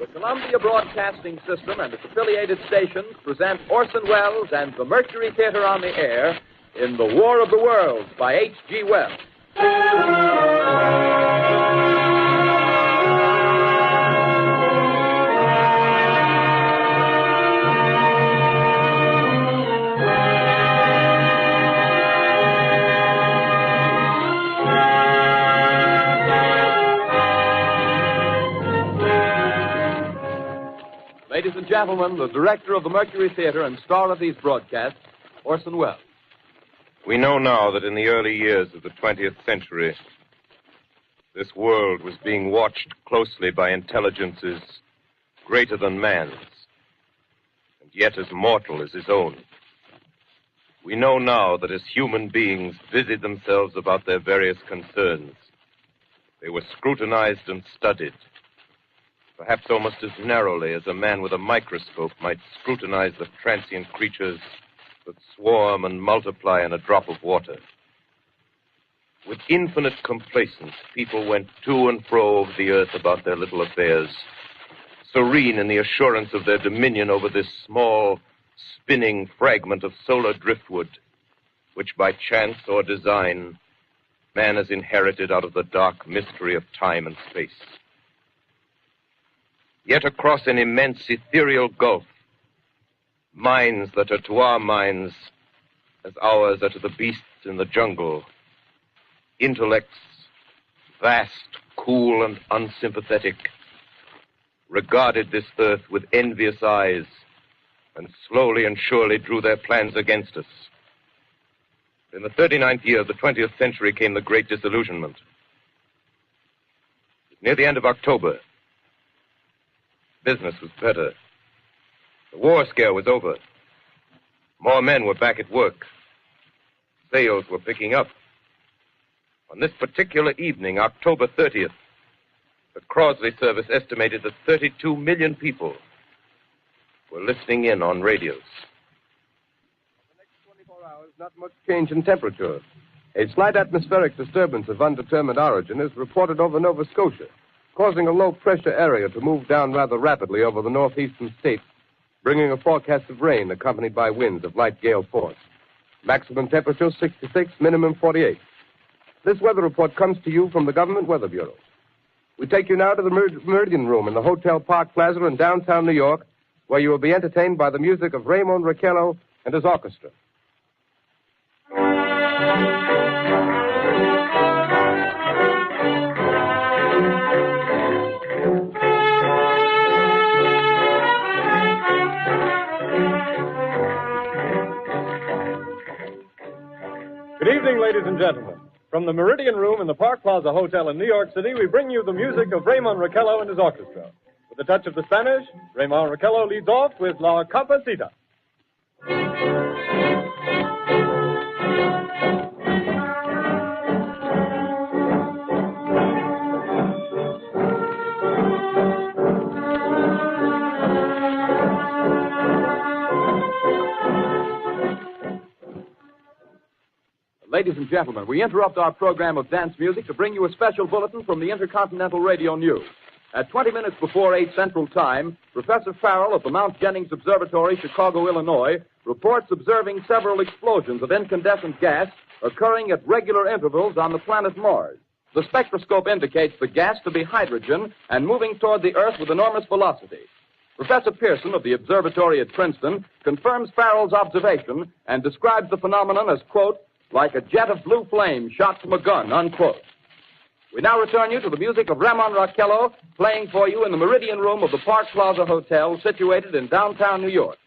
The Columbia Broadcasting System and its affiliated stations present Orson Welles and the Mercury Theatre on the air in The War of the Worlds by H.G. Wells. Ladies and gentlemen, the director of the Mercury Theatre and star of these broadcasts, Orson Welles. We know now that in the early years of the 20th century, this world was being watched closely by intelligences greater than man's, and yet as mortal as his own. We know now that as human beings busied themselves about their various concerns, they were scrutinized and studied, perhaps almost as narrowly as a man with a microscope might scrutinize the transient creatures that swarm and multiply in a drop of water. With infinite complacence, people went to and fro over the earth about their little affairs, serene in the assurance of their dominion over this small, spinning fragment of solar driftwood, which by chance or design, man has inherited out of the dark mystery of time and space. Yet across an immense ethereal gulf, minds that are to our minds as ours are to the beasts in the jungle, intellects, vast, cool, and unsympathetic, regarded this earth with envious eyes and slowly and surely drew their plans against us. In the 39th year of the 20th century came the Great Disillusionment. Near the end of October, business was better. The war scare was over. More men were back at work. Sales were picking up. On this particular evening, October 30th, the Crosley service estimated that 32 million people were listening in on radios. For the next 24 hours, not much change in temperature. A slight atmospheric disturbance of undetermined origin is reported over Nova Scotia, causing a low-pressure area to move down rather rapidly over the northeastern states, bringing a forecast of rain accompanied by winds of light gale force. Maximum temperature 66, minimum 48. This weather report comes to you from the Government Weather Bureau. We take you now to the Meridian Room in the Hotel Park Plaza in downtown New York, where you will be entertained by the music of Raymond Raquello and his orchestra. Good evening, ladies and gentlemen. From the Meridian Room in the Park Plaza Hotel in New York City, we bring you the music of Raymond Raquello and his orchestra. With a touch of the Spanish, Raymond Raquello leads off with La Campesita. Ladies and gentlemen, we interrupt our program of dance music to bring you a special bulletin from the Intercontinental Radio News. At 20 minutes before 8 Central Time, Professor Farrell of the Mount Jennings Observatory, Chicago, Illinois, reports observing several explosions of incandescent gas occurring at regular intervals on the planet Mars. The spectroscope indicates the gas to be hydrogen and moving toward the Earth with enormous velocity. Professor Pearson of the observatory at Princeton confirms Farrell's observation and describes the phenomenon as, quote, like a jet of blue flame shot from a gun, unquote. We now return you to the music of Raymond Raquello, playing for you in the Meridian Room of the Park Plaza Hotel, situated in downtown New York.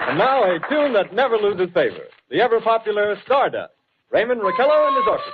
And now a tune that never loses favor, the ever-popular Stardust, Raymond Raquello and his orchestra.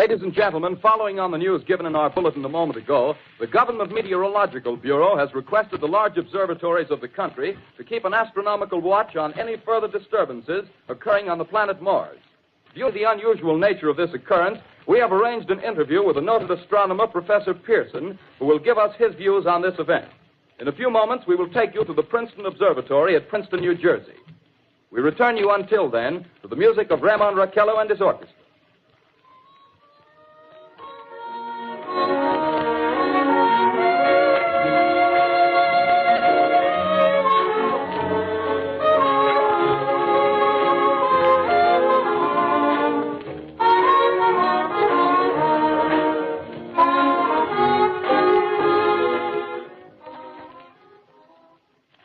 Ladies and gentlemen, following on the news given in our bulletin a moment ago, the Government Meteorological Bureau has requested the large observatories of the country to keep an astronomical watch on any further disturbances occurring on the planet Mars. Due to the unusual nature of this occurrence, we have arranged an interview with the noted astronomer, Professor Pearson, who will give us his views on this event. In a few moments, we will take you to the Princeton Observatory at Princeton, New Jersey. We return you until then to the music of Herrmann and his orchestra.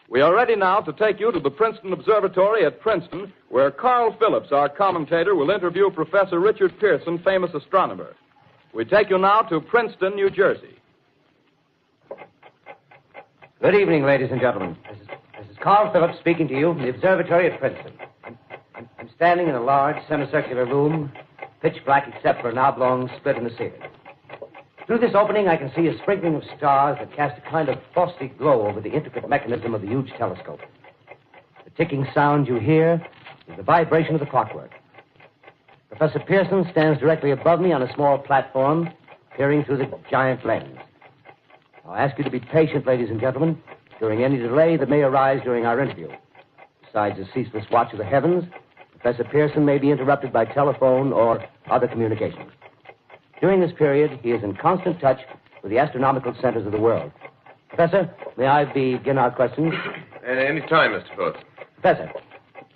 We are ready now to take you to the Princeton Observatory at Princeton, where Carl Phillips, our commentator, will interview Professor Richard Pearson, famous astronomer. We take you now to Princeton, New Jersey. Good evening, ladies and gentlemen. This is Carl Phillips speaking to you from the observatory at Princeton. I'm standing in a large semicircular room, pitch black except for an oblong split in the ceiling. Through this opening, I can see a sprinkling of stars that cast a kind of frosty glow over the intricate mechanism of the huge telescope. The ticking sound you hear is the vibration of the clockwork. Professor Pearson stands directly above me on a small platform, peering through the giant lens. I'll ask you to be patient, ladies and gentlemen, during any delay that may arise during our interview. Besides the ceaseless watch of the heavens, Professor Pearson may be interrupted by telephone or other communications. During this period, he is in constant touch with the astronomical centers of the world. Professor, may I begin our questions? Any time, Mr. Phillips. Professor,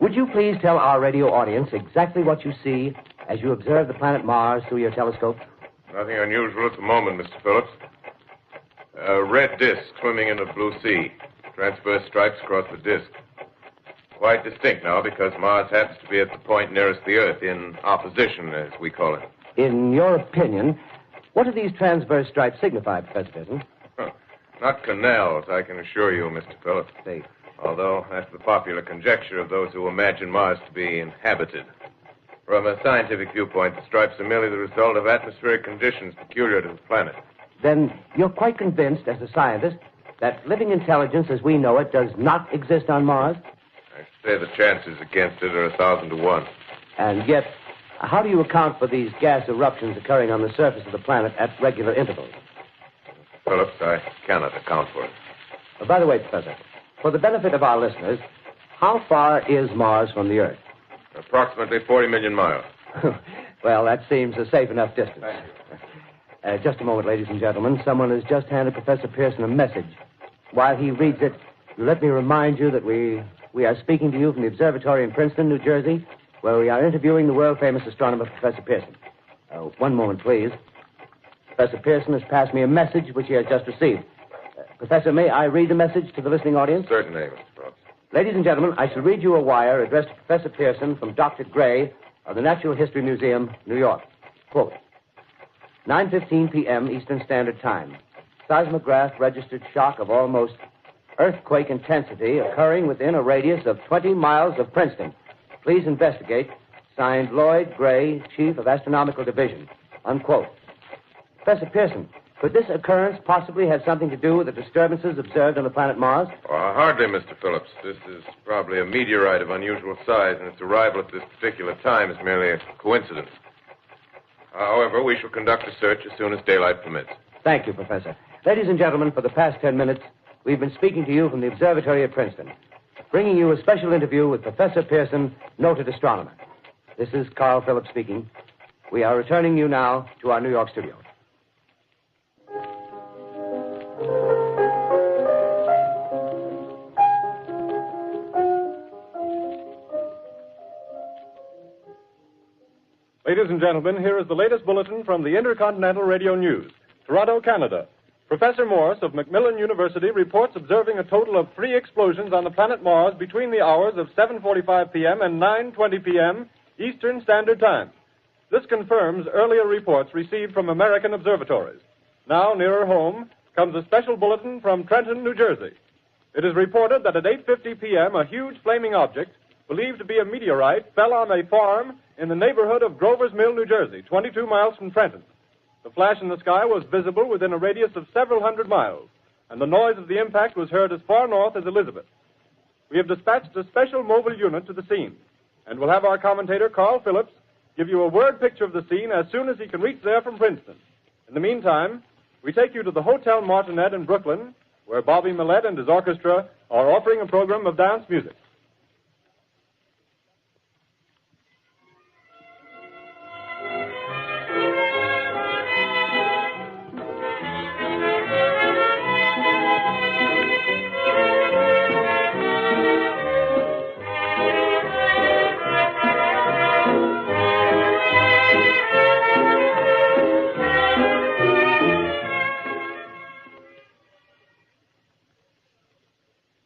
would you please tell our radio audience exactly what you see as you observe the planet Mars through your telescope? Nothing unusual at the moment, Mr. Phillips. A red disk swimming in a blue sea. Transverse stripes across the disk. Quite distinct now because Mars happens to be at the point nearest the Earth, in opposition, as we call it. In your opinion, what do these transverse stripes signify, Professor Pearson? Not canals, I can assure you, Mr. Phillips. They... Although that's the popular conjecture of those who imagine Mars to be inhabited. From a scientific viewpoint, the stripes are merely the result of atmospheric conditions peculiar to the planet. Then you're quite convinced, as a scientist, that living intelligence as we know it does not exist on Mars? I say the chances against it are 1,000 to 1. And yet, how do you account for these gas eruptions occurring on the surface of the planet at regular intervals? Phillips, I cannot account for it. By the way, Professor, for the benefit of our listeners, how far is Mars from the Earth? Approximately 40 million miles. Well, that seems a safe enough distance. Just a moment, ladies and gentlemen. Someone has just handed Professor Pearson a message. While he reads it, let me remind you that we are speaking to you from the observatory in Princeton, New Jersey, where we are interviewing the world-famous astronomer, Professor Pearson. One moment, please. Professor Pearson has passed me a message which he has just received. Professor, may I read the message to the listening audience? Certainly, Mr. Phillips. Ladies and gentlemen, I shall read you a wire addressed to Professor Pearson from Dr. Gray of the Natural History Museum, New York. Quote, 9:15 p.m. Eastern Standard Time. Seismograph registered shock of almost earthquake intensity occurring within a radius of 20 miles of Princeton. Please investigate. Signed, Lloyd Gray, Chief of Astronomical Division. Unquote. Professor Pearson, could this occurrence possibly have something to do with the disturbances observed on the planet Mars? Hardly, Mr. Phillips. This is probably a meteorite of unusual size, and its arrival at this particular time is merely a coincidence. However, we shall conduct a search as soon as daylight permits. Thank you, Professor. Ladies and gentlemen, for the past 10 minutes, we've been speaking to you from the observatory at Princeton, bringing you a special interview with Professor Pearson, noted astronomer. This is Carl Phillips speaking. We are returning you now to our New York studio. Ladies and gentlemen, here is the latest bulletin from the Intercontinental Radio News. Toronto, Canada. Professor Morse of Macmillan University reports observing a total of 3 explosions on the planet Mars between the hours of 7:45 p.m. and 9:20 p.m. Eastern Standard Time. This confirms earlier reports received from American observatories. Now, nearer home, comes a special bulletin from Trenton, New Jersey. It is reported that at 8:50 p.m., a huge flaming object, believed to be a meteorite, fell on a farm in the neighborhood of Grover's Mill, New Jersey, 22 miles from Trenton. The flash in the sky was visible within a radius of several hundred miles, and the noise of the impact was heard as far north as Elizabeth. We have dispatched a special mobile unit to the scene, and we'll have our commentator, Carl Phillips, give you a word picture of the scene as soon as he can reach there from Princeton. In the meantime, we take you to the Hotel Martinet in Brooklyn, where Bobby Millett and his orchestra are offering a program of dance music.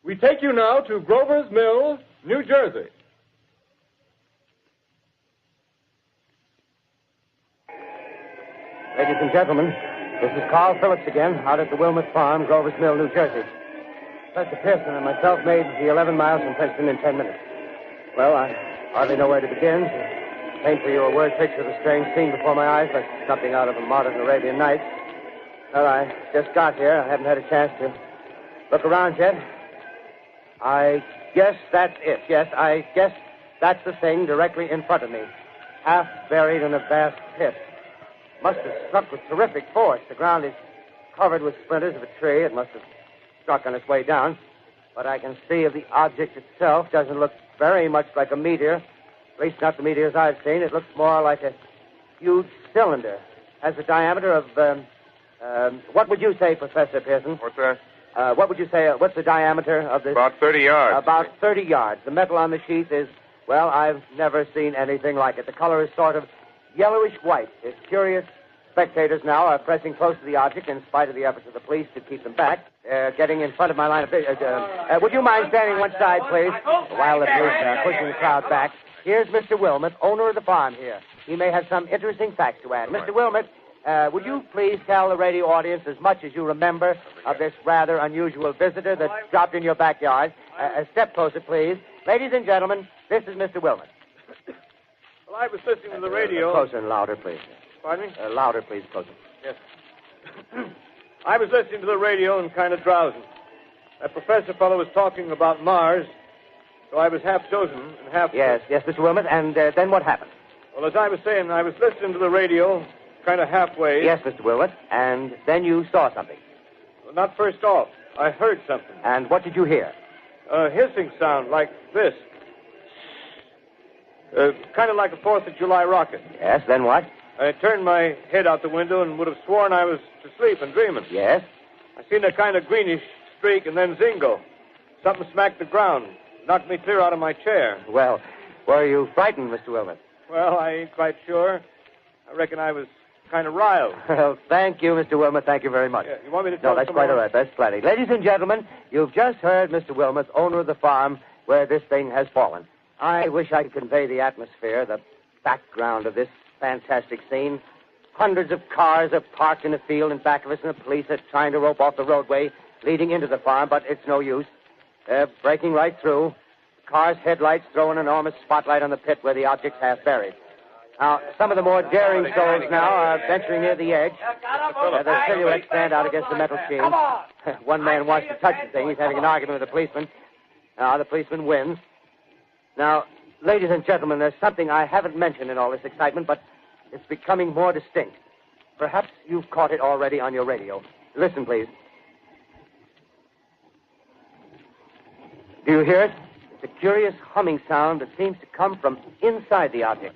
We take you now to Grover's Mill, New Jersey. Ladies and gentlemen, this is Carl Phillips again, out at the Wilmot Farm, Grover's Mill, New Jersey. Professor Pearson and myself made the 11 miles from Princeton in 10 minutes. Well, I hardly know where to begin. To paint for you a word picture of the strange scene before my eyes, like something out of a modern Arabian Nights. Well, I just got here. I haven't had a chance to look around yet. I guess that's it. Yes, I guess that's the thing directly in front of me, half buried in a vast pit. Must have struck with terrific force. The ground is covered with splinters of a tree. It must have struck on its way down. But I can see of the object itself doesn't look very much like a meteor. At least not the meteors I've seen. It looks more like a huge cylinder. Has a diameter of, what would you say, Professor Pearson? What's that? What would you say, what's the diameter of this? About 30 yards. About 30 yards. The metal on the sheath is, well, I've never seen anything like it. The color is sort of yellowish white. It's curious. Spectators now are pressing close to the object in spite of the efforts of the police to keep them back. Getting in front of my line of vision. Would you mind standing one side, please? While the police are pushing the crowd back. Here's Mr. Wilmot, owner of the farm here. He may have some interesting facts to add. Mr. Wilmot, would you please tell the radio audience as much as you remember of this rather unusual visitor that dropped in your backyard? A step closer, please. Ladies and gentlemen, this is Mr. Wilmot. Well, I was listening to the radio. Closer and louder, please. Pardon me? Louder, please, closer. Yes. I was listening to the radio and kind of drowsing. That professor fellow was talking about Mars, so I was half dozing and half... Yes, Mr. Wilmot, and then what happened? Well, as I was saying, I was listening to the radio... kind of halfway. Yes, Mr. Wilmot. And then you saw something. Well, not first off. I heard something. And what did you hear? A hissing sound like this. Kind of like a 4th of July rocket. Yes, then what? I turned my head out the window and would have sworn I was to sleep and dreaming. Yes? I seen a kind of greenish streak and then zingo. Something smacked the ground. Knocked me clear out of my chair. Well, were you frightened, Mr. Wilmot? Well, I ain't quite sure. I reckon I was... kind of riled. Well, thank you, Mr. Wilmot. Thank you very much. Yeah, you want me to tell No, that's quite all right. That's plenty. Ladies and gentlemen, you've just heard Mr. Wilmot, owner of the farm where this thing has fallen. I wish I could convey the atmosphere, the background of this fantastic scene. Hundreds of cars are parked in the field in back of us, and the police are trying to rope off the roadway leading into the farm, but it's no use. They're breaking right through. The car's headlights throw an enormous spotlight on the pit where the object's half buried. Now, some of the more daring souls now are venturing near the edge. Their silhouettes stand out against the metal sheen. One man wants to touch the thing. He's having an argument with the policeman. Now, the policeman wins. Now, ladies and gentlemen, there's something I haven't mentioned in all this excitement, but it's becoming more distinct. Perhaps you've caught it already on your radio. Listen, please. Do you hear it? It's a curious humming sound that seems to come from inside the object.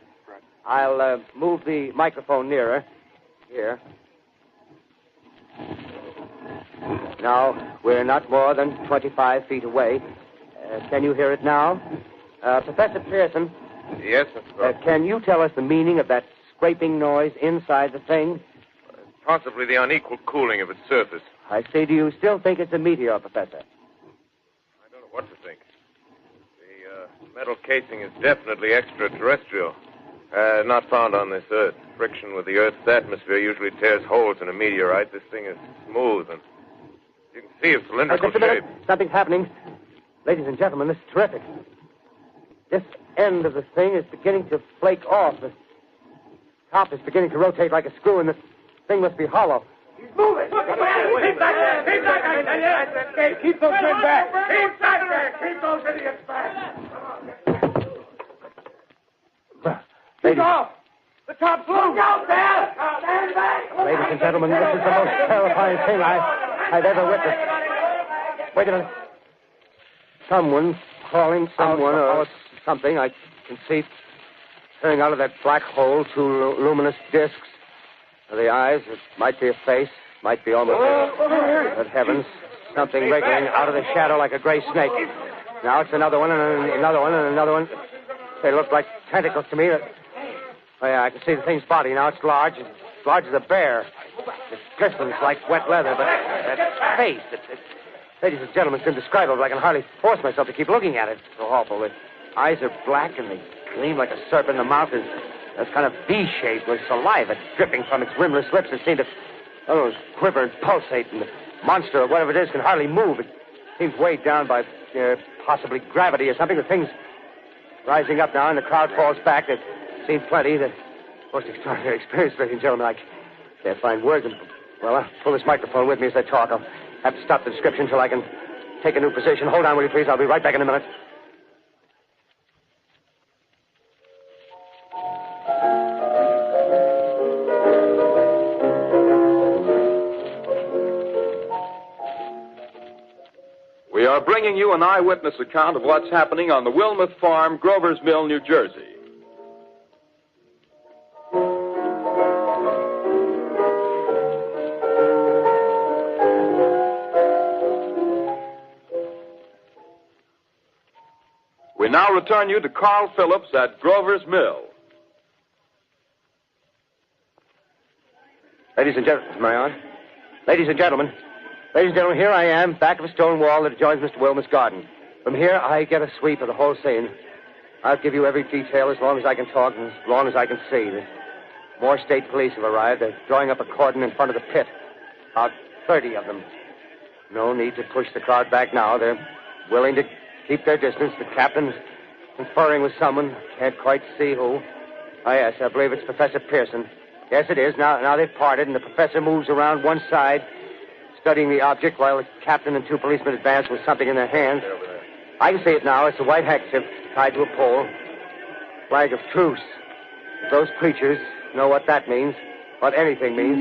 I'll move the microphone nearer. Here. Now, we're not more than 25 feet away. Can you hear it now? Professor Pearson. Yes, sir. Can you tell us the meaning of that scraping noise inside the thing? Possibly the unequal cooling of its surface. I say, do you still think it's a meteor, Professor? I don't know what to think. The metal casing is definitely extraterrestrial. Not found on this Earth. Friction with the Earth's atmosphere usually tears holes in a meteorite. This thing is smooth, and you can see its cylindrical Just a minute. shape. Something's happening. Ladies and gentlemen, this is terrific. This end of the thing is beginning to flake off. The top is beginning to rotate like a screw, and the thing must be hollow. He's moving. Keep back there. Keep back there. Keep those men back. Keep back there. Keep those idiots back. Take off. The top's loose. Look out there. Stand back. Ladies and gentlemen, this is the most terrifying thing I've ever witnessed. Wait a minute. Someone's calling someone or something. I can see turning out of that black hole two luminous discs. The eyes, it might be a face, might be almost Good heavens, something wriggling out of the shadow like a gray snake. Now it's another one, and another one, and another one. They look like tentacles to me. Oh, yeah, I can see the thing's body. Now it's large as a bear. It glistens like wet leather, but that face, ladies and gentlemen, it's indescribable. I can hardly force myself to keep looking at it. It's so awful. The eyes are black, and they gleam like a serpent. The mouth is kind of V-shaped with saliva dripping from its rimless lips that seem to quiver and pulsate. And the monster, or whatever it is, can hardly move. It seems weighed down by possibly gravity or something. The thing's rising up now, and the crowd falls back. They've seen plenty. The most extraordinary experience, ladies and gentlemen. I can't find words. Well, I'll pull this microphone with me as I talk. I'll have to stop the description until I can take a new position. Hold on, will you, please? I'll be right back in a minute. We are bringing you an eyewitness account of what's happening on the Wilmuth Farm, Grover's Mill, New Jersey. We now return you to Carl Phillips at Grover's Mill. Ladies and gentlemen, am I on? Ladies and gentlemen, here I am, back of a stone wall that adjoins Mr. Wilmuth's garden. From here, I get a sweep of the whole scene. I'll give you every detail as long as I can talk and as long as I can see. More state police have arrived. They're drawing up a cordon in front of the pit. About 30 of them. No need to push the crowd back now. They're willing to keep their distance. The captain's conferring with someone. Can't quite see who. Oh, yes, I believe it's Professor Pearson. Yes, it is. Now they've parted, and the professor moves around one side, studying the object while the captain and two policemen advance with something in their hands. I can see it now. It's a white handkerchief tied to a pole. Flag of truce. If those preachers know what that means, what anything means.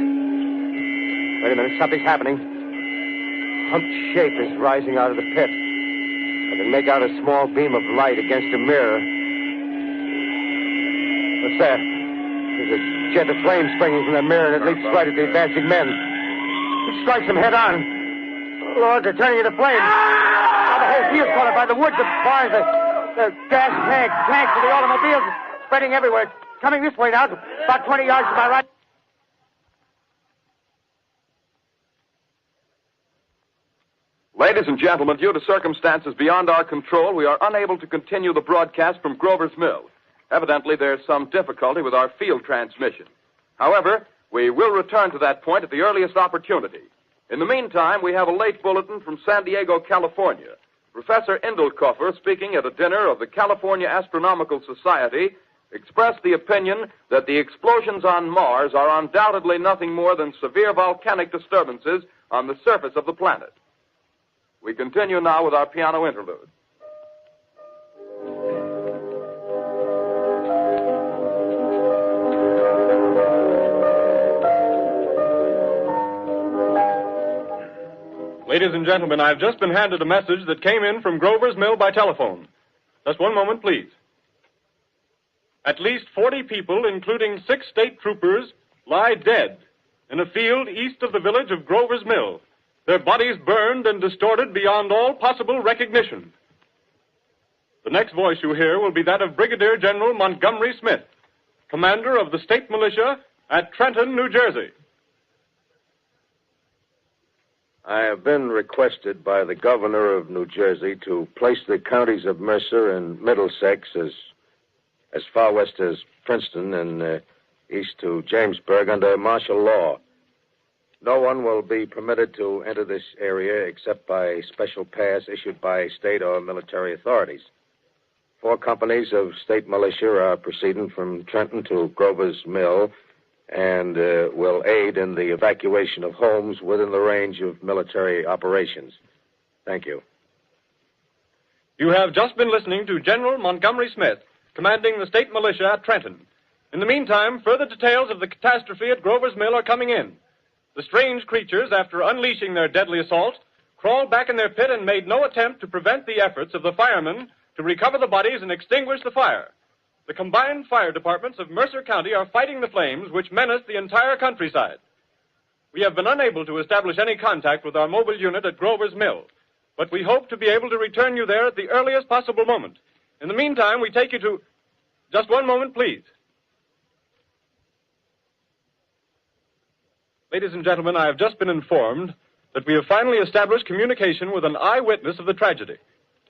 Wait a minute. Something's happening. A humped shape is rising out of the pit. I can make out a small beam of light against a mirror. What's that? There's a jet of flame springing from the mirror, and it leaps right at the advancing men. It strikes them head on. Lord, they're turning into flames. Now the whole field's caught up by the woods, the barns, the gas tanks of the automobiles spreading everywhere. It's coming this way now, about 20 yards to my right. Ladies and gentlemen, due to circumstances beyond our control, we are unable to continue the broadcast from Grover's Mill. Evidently, there's some difficulty with our field transmission. However, we will return to that point at the earliest opportunity. In the meantime, we have a late bulletin from San Diego, California. Professor Indelkoffer, speaking at a dinner of the California Astronomical Society, expressed the opinion that the explosions on Mars are undoubtedly nothing more than severe volcanic disturbances on the surface of the planet. We continue now with our piano interlude. Ladies and gentlemen, I've just been handed a message that came in from Grover's Mill by telephone. Just one moment, please. At least 40 people, including 6 state troopers, lie dead in a field east of the village of Grover's Mill. Their bodies burned and distorted beyond all possible recognition. The next voice you hear will be that of Brigadier General Montgomery Smith, commander of the state militia at Trenton, New Jersey. I have been requested by the governor of New Jersey to place the counties of Mercer and Middlesex as far west as Princeton and east to Jamesburg under martial law. No one will be permitted to enter this area except by a special pass issued by state or military authorities. 4 companies of state militia are proceeding from Trenton to Grover's Mill and will aid in the evacuation of homes within the range of military operations. Thank you. You have just been listening to General Montgomery Smith, commanding the state militia at Trenton. In the meantime, further details of the catastrophe at Grover's Mill are coming in. The strange creatures, after unleashing their deadly assault, crawled back in their pit and made no attempt to prevent the efforts of the firemen to recover the bodies and extinguish the fire. The combined fire departments of Mercer County are fighting the flames which menace the entire countryside. We have been unable to establish any contact with our mobile unit at Grover's Mill, but we hope to be able to return you there at the earliest possible moment. In the meantime, we take you to... Just one moment, please. Ladies and gentlemen, I have just been informed that we have finally established communication with an eyewitness of the tragedy.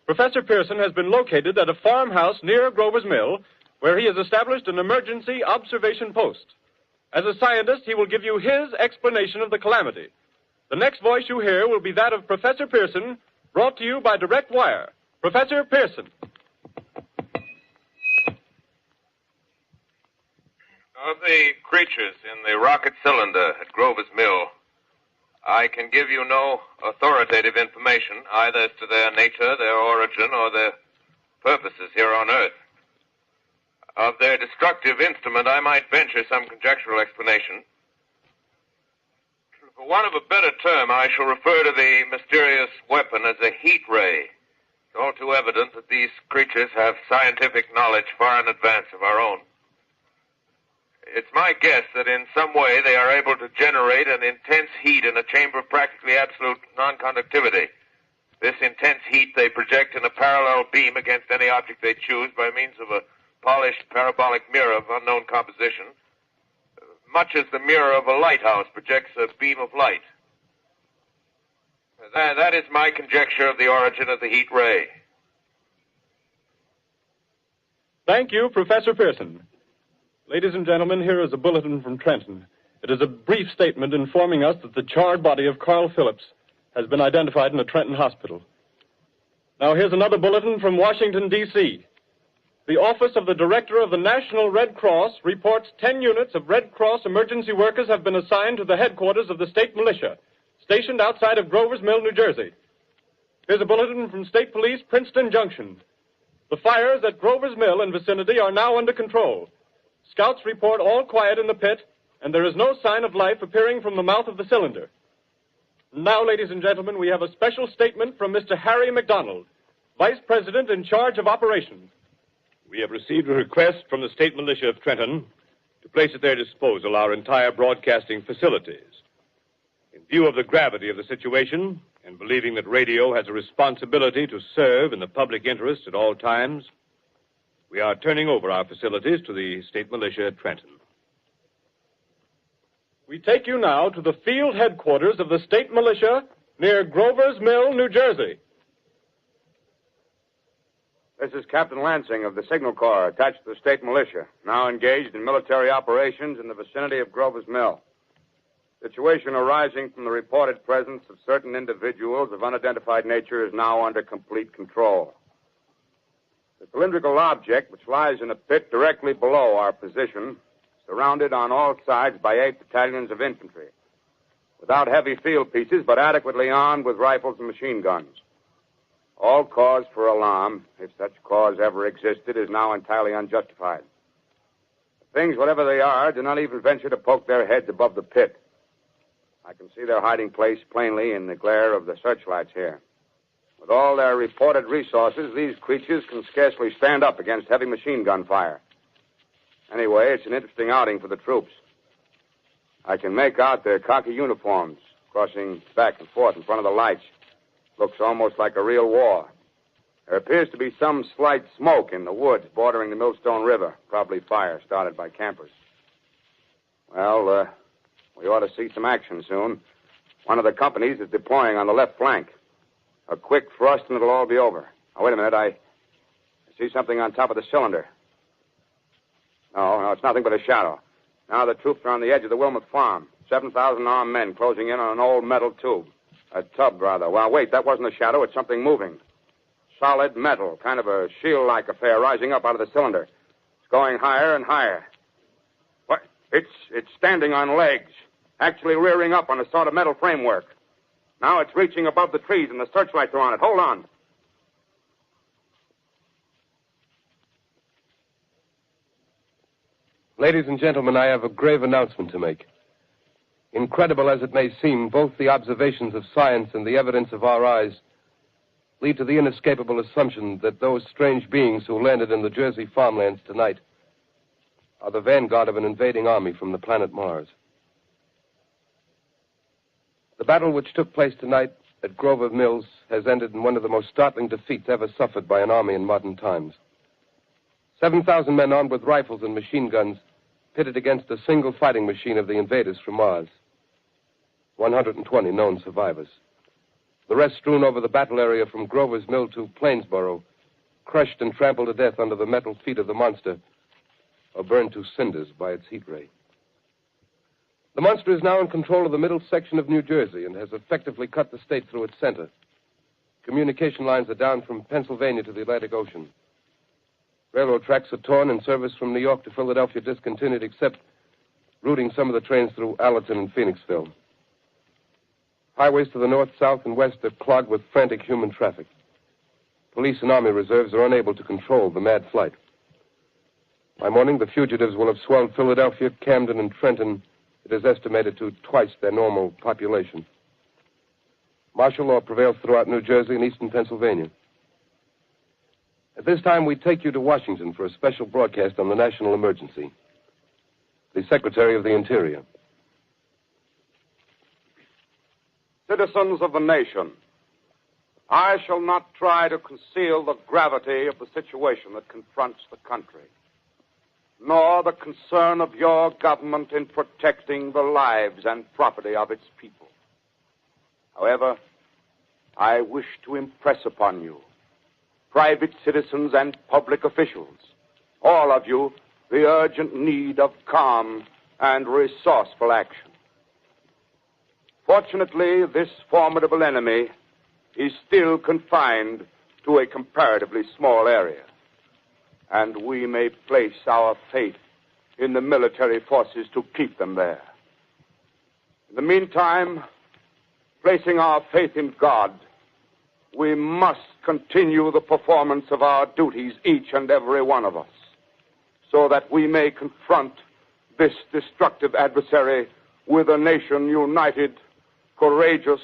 Professor Pearson has been located at a farmhouse near Grover's Mill, where he has established an emergency observation post. As a scientist, he will give you his explanation of the calamity. The next voice you hear will be that of Professor Pearson, brought to you by direct wire. Professor Pearson. Of the creatures in the rocket cylinder at Grover's Mill, I can give you no authoritative information, either as to their nature, their origin, or their purposes here on Earth. Of their destructive instrument, I might venture some conjectural explanation. For want of a better term, I shall refer to the mysterious weapon as a heat ray. It's all too evident that these creatures have scientific knowledge far in advance of our own. It's my guess that in some way they are able to generate an intense heat in a chamber of practically absolute non-conductivity. This intense heat they project in a parallel beam against any object they choose by means of a polished parabolic mirror of unknown composition, much as the mirror of a lighthouse projects a beam of light. That is my conjecture of the origin of the heat ray. Thank you, Professor Pearson. Ladies and gentlemen, here is a bulletin from Trenton. It is a brief statement informing us that the charred body of Carl Phillips has been identified in a Trenton hospital. Now, here's another bulletin from Washington, D.C. The Office of the Director of the National Red Cross reports 10 units of Red Cross emergency workers have been assigned to the headquarters of the state militia, stationed outside of Grover's Mill, New Jersey. Here's a bulletin from State Police, Princeton Junction. The fires at Grover's Mill and vicinity are now under control. Scouts report all quiet in the pit, and there is no sign of life appearing from the mouth of the cylinder. Now, ladies and gentlemen, we have a special statement from Mr. Harry McDonald, Vice President in charge of operations. We have received a request from the state militia of Trenton to place at their disposal our entire broadcasting facilities. In view of the gravity of the situation, and believing that radio has a responsibility to serve in the public interest at all times, we are turning over our facilities to the state militia at Trenton. We take you now to the field headquarters of the state militia near Grover's Mill, New Jersey. This is Captain Lansing of the Signal Corps, attached to the state militia, now engaged in military operations in the vicinity of Grover's Mill. Situation arising from the reported presence of certain individuals of unidentified nature is now under complete control. The cylindrical object, which lies in a pit directly below our position, surrounded on all sides by 8 battalions of infantry, without heavy field pieces, but adequately armed with rifles and machine guns. All cause for alarm, if such cause ever existed, is now entirely unjustified. Things, whatever they are, do not even venture to poke their heads above the pit. I can see their hiding place plainly in the glare of the searchlights here. With all their reported resources, these creatures can scarcely stand up against heavy machine gun fire. Anyway, it's an interesting outing for the troops. I can make out their khaki uniforms crossing back and forth in front of the lights. Looks almost like a real war. There appears to be some slight smoke in the woods bordering the Millstone River. Probably fire started by campers. Well, we ought to see some action soon. One of the companies is deploying on the left flank. A quick thrust and it'll all be over. Now, wait a minute. I see something on top of the cylinder. No, it's nothing but a shadow. Now the troops are on the edge of the Wilmot farm. 7,000 armed men closing in on an old metal tube. A tub, rather. Well, wait, that wasn't a shadow. It's something moving. solid metal, kind of a shield-like affair rising up out of the cylinder. It's going higher and higher. What? It's standing on legs, actually rearing up on a sort of metal framework. Now it's reaching above the trees and the searchlights are on it. Hold on. Ladies and gentlemen, I have a grave announcement to make. Incredible as it may seem, both the observations of science and the evidence of our eyes lead to the inescapable assumption that those strange beings who landed in the Jersey farmlands tonight are the vanguard of an invading army from the planet Mars. The battle which took place tonight at Grover Mills has ended in one of the most startling defeats ever suffered by an army in modern times. 7,000 men armed with rifles and machine guns pitted against a single fighting machine of the invaders from Mars. 120 known survivors. The rest strewn over the battle area from Grover's Mill to Plainsboro, crushed and trampled to death under the metal feet of the monster, or burned to cinders by its heat ray. The monster is now in control of the middle section of New Jersey and has effectively cut the state through its center. Communication lines are down from Pennsylvania to the Atlantic Ocean. Railroad tracks are torn and service from New York to Philadelphia discontinued, except routing some of the trains through Allerton and Phoenixville. Highways to the north, south, and west are clogged with frantic human traffic. Police and army reserves are unable to control the mad flight. By morning, the fugitives will have swelled Philadelphia, Camden, and Trenton. It is estimated to twice their normal population. Martial law prevails throughout New Jersey and eastern Pennsylvania. At this time, we take you to Washington for a special broadcast on the national emergency. The Secretary of the Interior. Citizens of the nation, I shall not try to conceal the gravity of the situation that confronts the country, nor the concern of your government in protecting the lives and property of its people. However, I wish to impress upon you, private citizens and public officials, all of you, the urgent need of calm and resourceful action. Fortunately, this formidable enemy is still confined to a comparatively small area, and we may place our faith in the military forces to keep them there. In the meantime, placing our faith in God, we must continue the performance of our duties, each and every one of us, so that we may confront this destructive adversary with a nation united, courageous,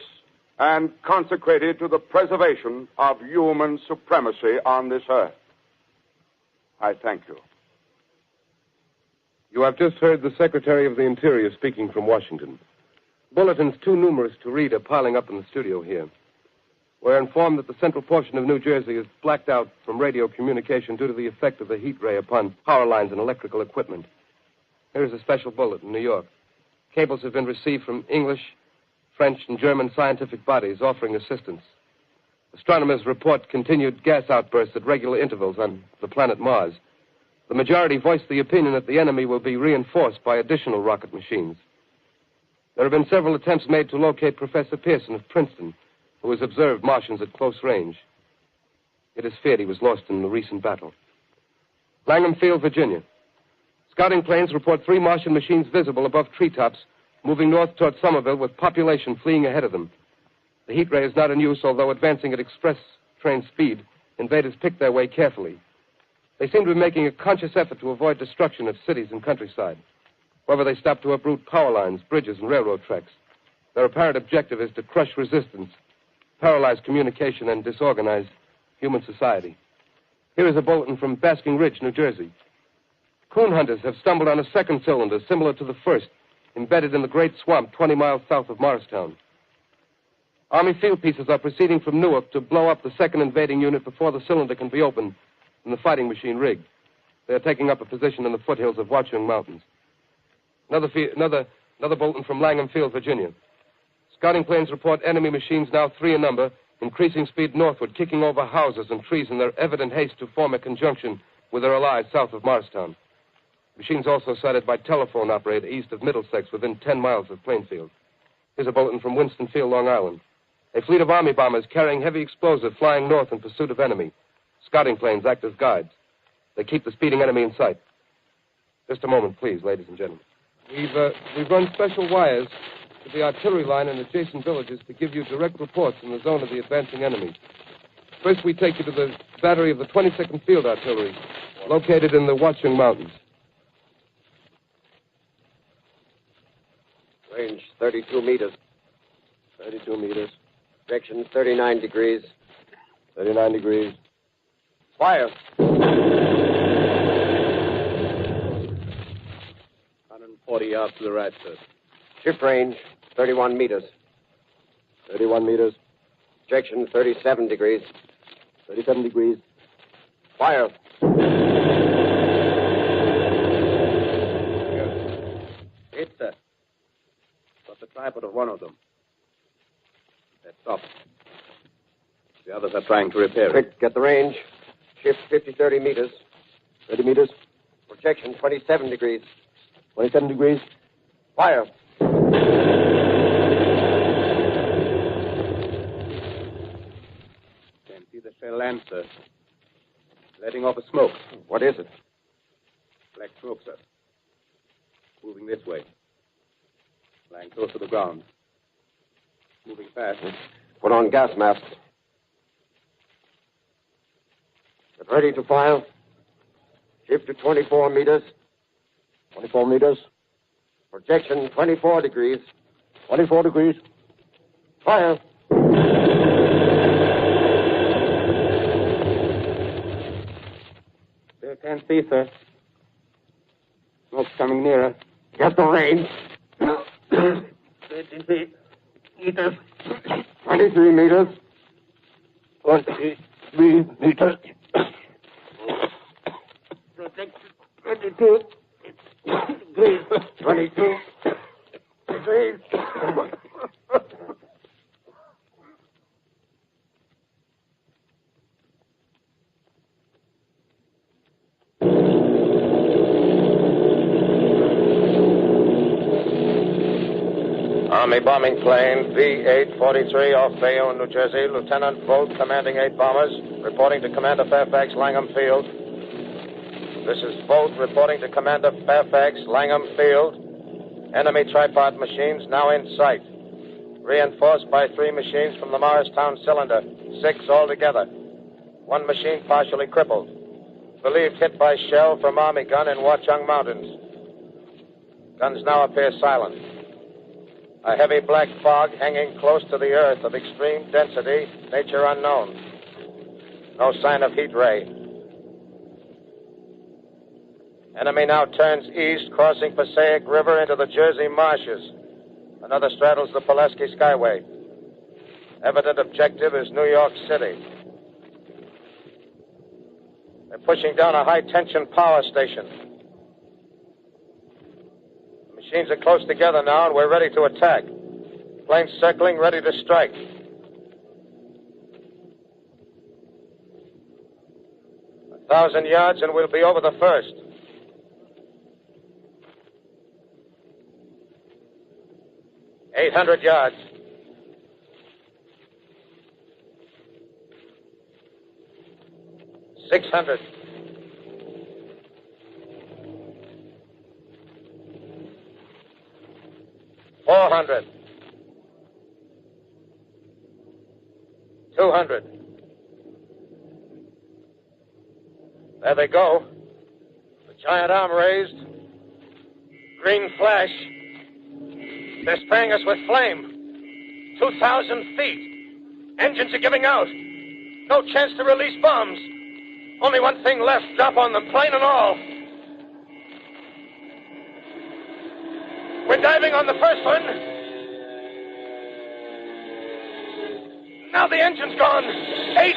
and consecrated to the preservation of human supremacy on this earth. I thank you. You have just heard the Secretary of the Interior speaking from Washington. Bulletins too numerous to read are piling up in the studio here. We're informed that the central portion of New Jersey is blacked out from radio communication due to the effect of the heat ray upon power lines and electrical equipment. Here's a special bulletin in New York. Cables have been received from English, French, and German scientific bodies offering assistance. Astronomers report continued gas outbursts at regular intervals on the planet Mars. The majority voiced the opinion that the enemy will be reinforced by additional rocket machines. There have been several attempts made to locate Professor Pearson of Princeton, who has observed Martians at close range. It is feared he was lost in the recent battle. Langham Field, Virginia. Scouting planes report 3 Martian machines visible above treetops, moving north toward Somerville with population fleeing ahead of them. The heat ray is not in use, although advancing at express train speed, invaders pick their way carefully. They seem to be making a conscious effort to avoid destruction of cities and countryside. However, they stop to uproot power lines, bridges, and railroad tracks. Their apparent objective is to crush resistance, paralyze communication, and disorganize human society. Here is a bulletin from Basking Ridge, New Jersey. Coon hunters have stumbled on a second cylinder similar to the first, embedded in the Great Swamp 20 miles south of Morristown. Army field pieces are proceeding from Newark to blow up the second invading unit before the cylinder can be opened and the fighting machine rigged. They are taking up a position in the foothills of Watchung Mountains. Another bulletin from Langham Field, Virginia. Scouting planes report enemy machines, now 3 in number, increasing speed northward, kicking over houses and trees in their evident haste to form a conjunction with their allies south of Morristown. Machines also sighted by telephone operator east of Middlesex, within 10 miles of Plainfield. Here's a bulletin from Winston Field, Long Island. A fleet of Army bombers carrying heavy explosive flying north in pursuit of enemy. Scouting planes act as guides. They keep the speeding enemy in sight. Just a moment, please, ladies and gentlemen. We've run special wires to the artillery line in adjacent villages to give you direct reports in the zone of the advancing enemy. First, we take you to the battery of the 22nd Field Artillery, located in the Watchung Mountains. Range 32 meters. 32 meters. Direction 39 degrees. 39 degrees. Fire. 140 yards to the right, sir. Shift range 31 meters. 31 meters. Direction 37 degrees. 37 degrees. Fire. Hit, sir. Got the tripod of one of them. That's stopped. The others are trying to repair it. Quick, get the range. Shift 30 meters. 30 meters. Projection 27 degrees. 27 degrees. Fire. Can't see the shell land, sir. Letting off a smoke. What is it? Black smoke, sir. Moving this way. Lying close to the ground. Moving fast. Put on gas masks. Get ready to fire. Shift to 24 meters. 24 meters. Projection 24 degrees. 24 degrees. Fire. Still can't see, sir. Smoke's coming nearer. Get the range. 33 meters. 23 meters. 23 meters. 22 degrees. 22 degrees. Army bombing plane V-843 off Bayonne, New Jersey. Lieutenant Volt, commanding 8 bombers, reporting to Commander Fairfax, Langham Field. This is Volt reporting to Commander Fairfax, Langham Field. Enemy tripod machines now in sight. Reinforced by 3 machines from the Morristown cylinder. 6 altogether. 1 machine partially crippled. Believed hit by shell from Army gun in Watchung Mountains. Guns now appear silent. A heavy black fog hanging close to the earth of extreme density, nature unknown. No sign of heat ray. Enemy now turns east, crossing Passaic River into the Jersey marshes. Another straddles the Pulaski Skyway. Evident objective is New York City. They're pushing down a high-tension power station. The machines are close together now, and we're ready to attack. Planes circling, ready to strike. A 1,000 yards, and we'll be over the first. $800 yards. $600. $400. $200. There they go. The giant arm raised. Green flash. They're spraying us with flame. 2,000 feet. Engines are giving out. No chance to release bombs. Only one thing left. Drop on them, plane and all. We're diving on the first one. Now the engine's gone. 8.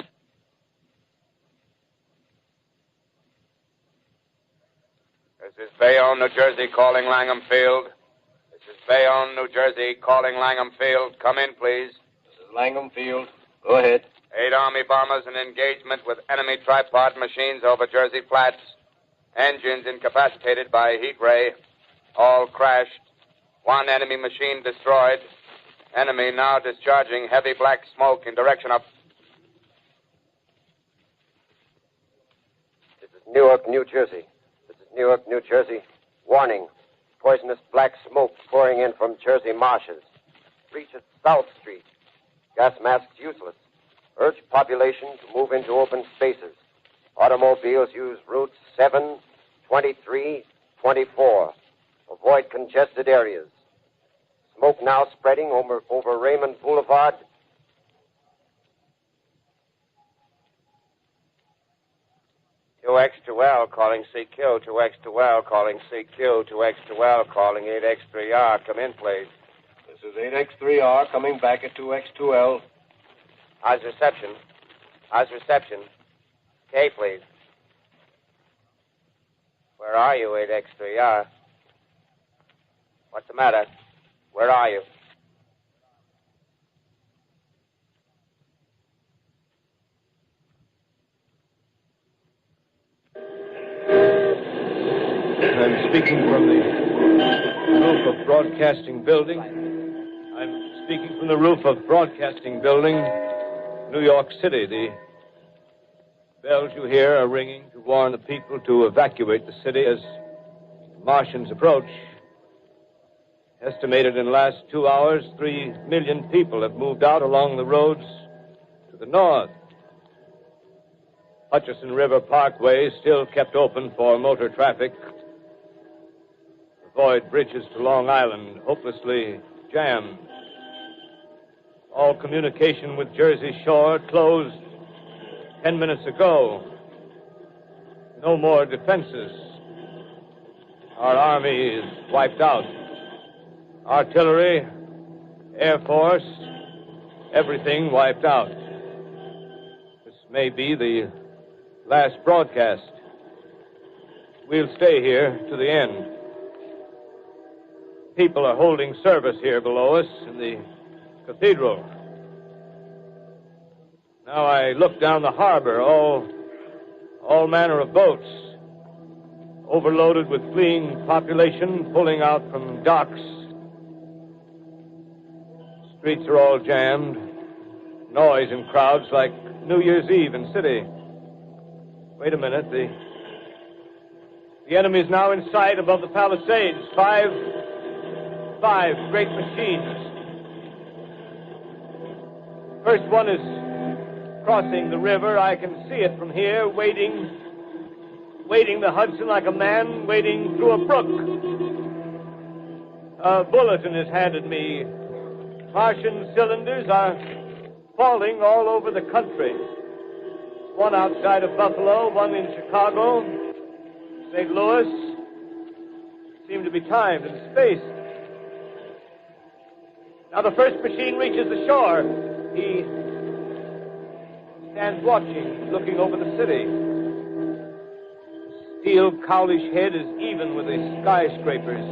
This is Bayonne, New Jersey, calling Langham Field. This is Bayonne, New Jersey, calling Langham Field. Come in, please. This is Langham Field. Go ahead. 8 Army bombers in engagement with enemy tripod machines over Jersey Flats. Engines incapacitated by heat ray. All crashed. 1 enemy machine destroyed. Enemy now discharging heavy black smoke in direction of... This is Newark, New Jersey. This is Newark, New Jersey. Warning. Poisonous black smoke pouring in from Jersey marshes. Reaches South Street. Gas masks useless. Urge population to move into open spaces. Automobiles use routes 7, 23, 24. Avoid congested areas. Smoke now spreading over Raymond Boulevard. X2L calling CQ, 2X2L calling CQ, 2X2L calling 8X3R. Come in, please. This is 8X3R coming back at 2X2L. How's reception? How's reception? K, please. Where are you, 8X3R? What's the matter? Where are you? I'm speaking from the roof of Broadcasting Building. I'm speaking from the roof of Broadcasting Building, New York City. The bells you hear are ringing to warn the people to evacuate the city as the Martians approach. Estimated in the last 2 hours, 3 million people have moved out along the roads to the north. Hutchison River Parkway is still kept open for motor traffic. Avoid bridges to Long Island, hopelessly jammed. All communication with Jersey Shore closed 10 minutes ago. No more defenses. Our army is wiped out. Artillery, Air Force, everything wiped out. This may be the last broadcast. We'll stay here to the end. People are holding service here below us in the cathedral. Now I look down the harbor, all manner of boats, overloaded with fleeing population pulling out from docks. Streets are all jammed. Noise in crowds like New Year's Eve in city. Wait a minute. The enemy is now in sight above the Palisades. Five great machines. First one is crossing the river. I can see it from here, wading the Hudson like a man wading through a brook. A bulletin is handed me. Martian cylinders are falling all over the country. One outside of Buffalo, one in Chicago, St. Louis. Seem to be timed and spaced. Now the first machine reaches the shore. He stands watching, looking over the city. The steel cowlish head is even with the skyscrapers.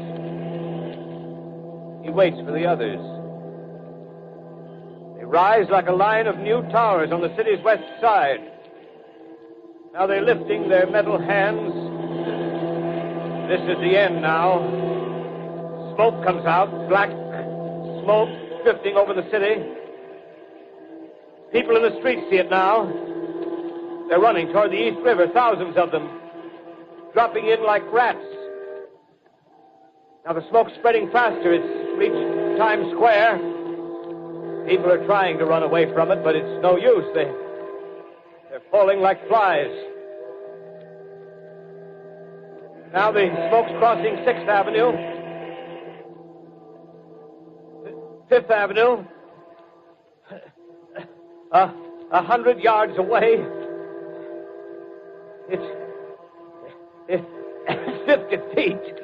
He waits for the others. They rise like a line of new towers on the city's west side. Now they're lifting their metal hands. This is the end now. Smoke comes out, black smoke drifting over the city. People in the streets see it now. They're running toward the East River, thousands of them, dropping in like rats. Now the smoke's spreading faster. It's reached Times Square. People are trying to run away from it, but it's no use. They're falling like flies. Now the smoke's crossing 6th Avenue, 5th Avenue. 100 yards away. It's 50 feet.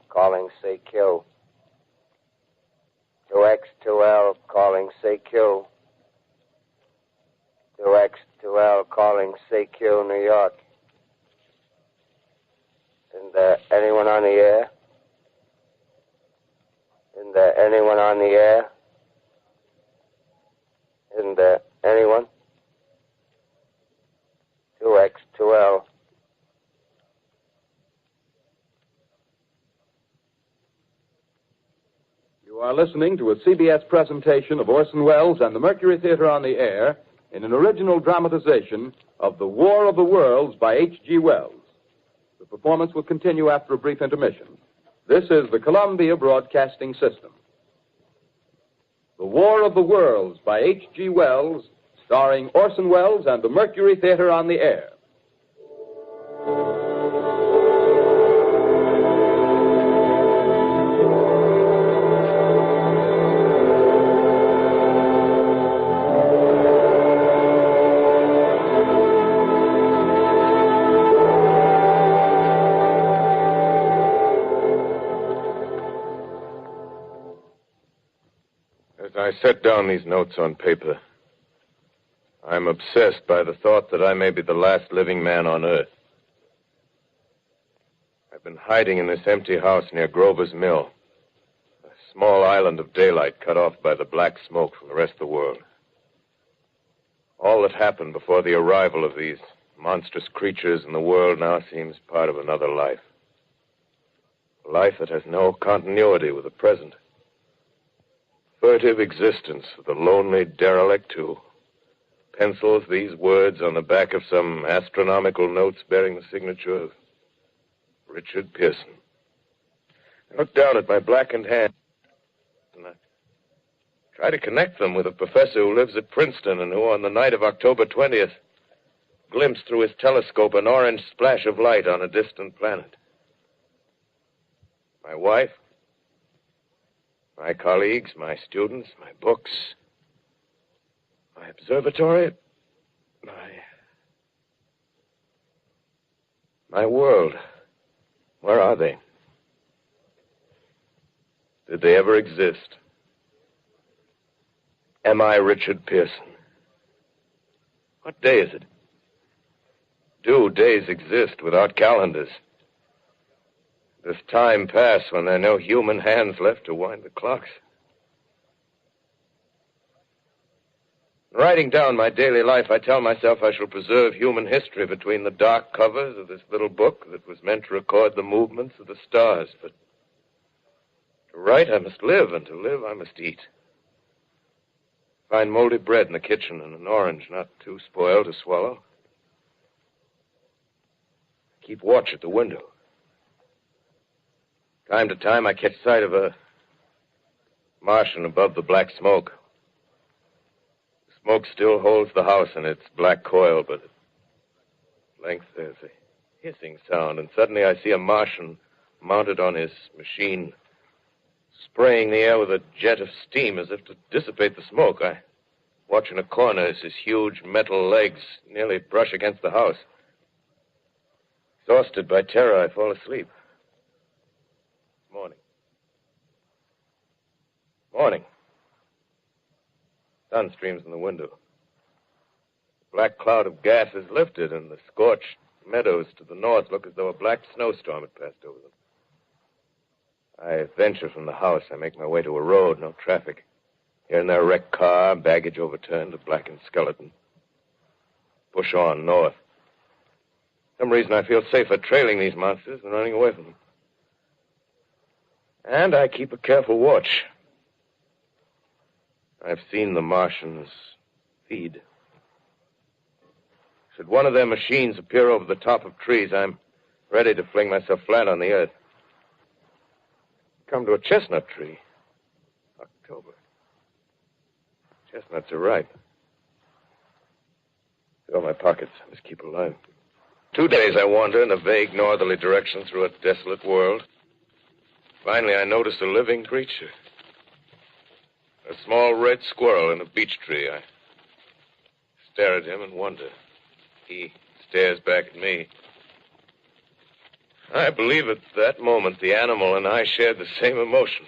Calling CQ. 2X2L calling CQ. 2X2L calling CQ, New York. Isn't there anyone on the air? Isn't there anyone on the air? Isn't there anyone? 2X2L. You are listening to a CBS presentation of Orson Welles and the Mercury Theatre on the Air in an original dramatization of The War of the Worlds by H.G. Wells. The performance will continue after a brief intermission. This is the Columbia Broadcasting System. The War of the Worlds by H.G. Wells, starring Orson Welles and the Mercury Theatre on the Air. I set down these notes on paper. I'm obsessed by the thought that I may be the last living man on Earth. I've been hiding in this empty house near Grover's Mill, a small island of daylight cut off by the black smoke from the rest of the world. All that happened before the arrival of these monstrous creatures in the world now seems part of another life. A life that has no continuity with the present. Furtive existence of the lonely derelict who pencils these words on the back of some astronomical notes bearing the signature of Richard Pearson. I look down at my blackened hand and I try to connect them with a professor who lives at Princeton and who on the night of October 20th glimpsed through his telescope an orange splash of light on a distant planet. My wife, my colleagues, my students, my books, my observatory, my world. Where are they? Did they ever exist? Am I Richard Pearson? What day is it? Do days exist without calendars? Does time pass when there are no human hands left to wind the clocks? Writing down my daily life, I tell myself I shall preserve human history between the dark covers of this little book that was meant to record the movements of the stars. But to write, I must live, and to live, I must eat. Find moldy bread in the kitchen and an orange not too spoiled to swallow. Keep watch at the window. Time to time, I catch sight of a Martian above the black smoke. The smoke still holds the house in its black coil, but at length there's a hissing sound, and suddenly I see a Martian mounted on his machine, spraying the air with a jet of steam as if to dissipate the smoke. I watch in a corner as his huge metal legs nearly brush against the house. Exhausted by terror, I fall asleep. Morning. Sun streams in the window. The black cloud of gas is lifted, and the scorched meadows to the north look as though a black snowstorm had passed over them. I venture from the house. I make my way to a road, no traffic. Here and there, a wrecked car, baggage overturned, a blackened skeleton. Push on north. For some reason, I feel safer trailing these monsters than running away from them. And I keep a careful watch. I've seen the Martians feed. Should one of their machines appear over the top of trees, I'm ready to fling myself flat on the earth. Come to a chestnut tree. October. Chestnuts are ripe. Fill my pockets. I must keep alive. 2 days I wander in a vague northerly direction through a desolate world. Finally, I notice a living creature. A small red squirrel in a beech tree. I stare at him and wonder. He stares back at me. I believe at that moment the animal and I shared the same emotion.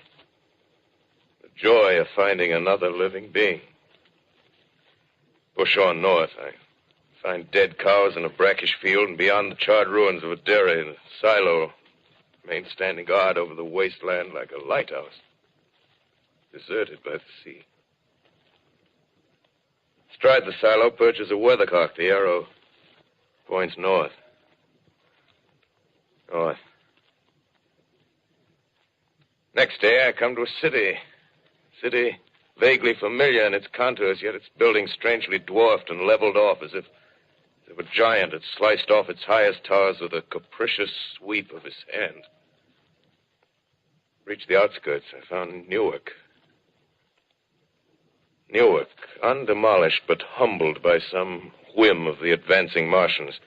The joy of finding another living being. push on north. I find dead cows in a brackish field, and beyond the charred ruins of a dairy and a silo, remain standing guard over the wasteland like a lighthouse, deserted by the sea. Astride the silo perches a weathercock. The arrow points north. North. Next day, I come to a city. City vaguely familiar in its contours, yet its buildings strangely dwarfed and leveled off as if a giant had sliced off its highest towers with a capricious sweep of his hand. Reached the outskirts, I found Newark. Newark, undemolished but humbled by some whim of the advancing Martians.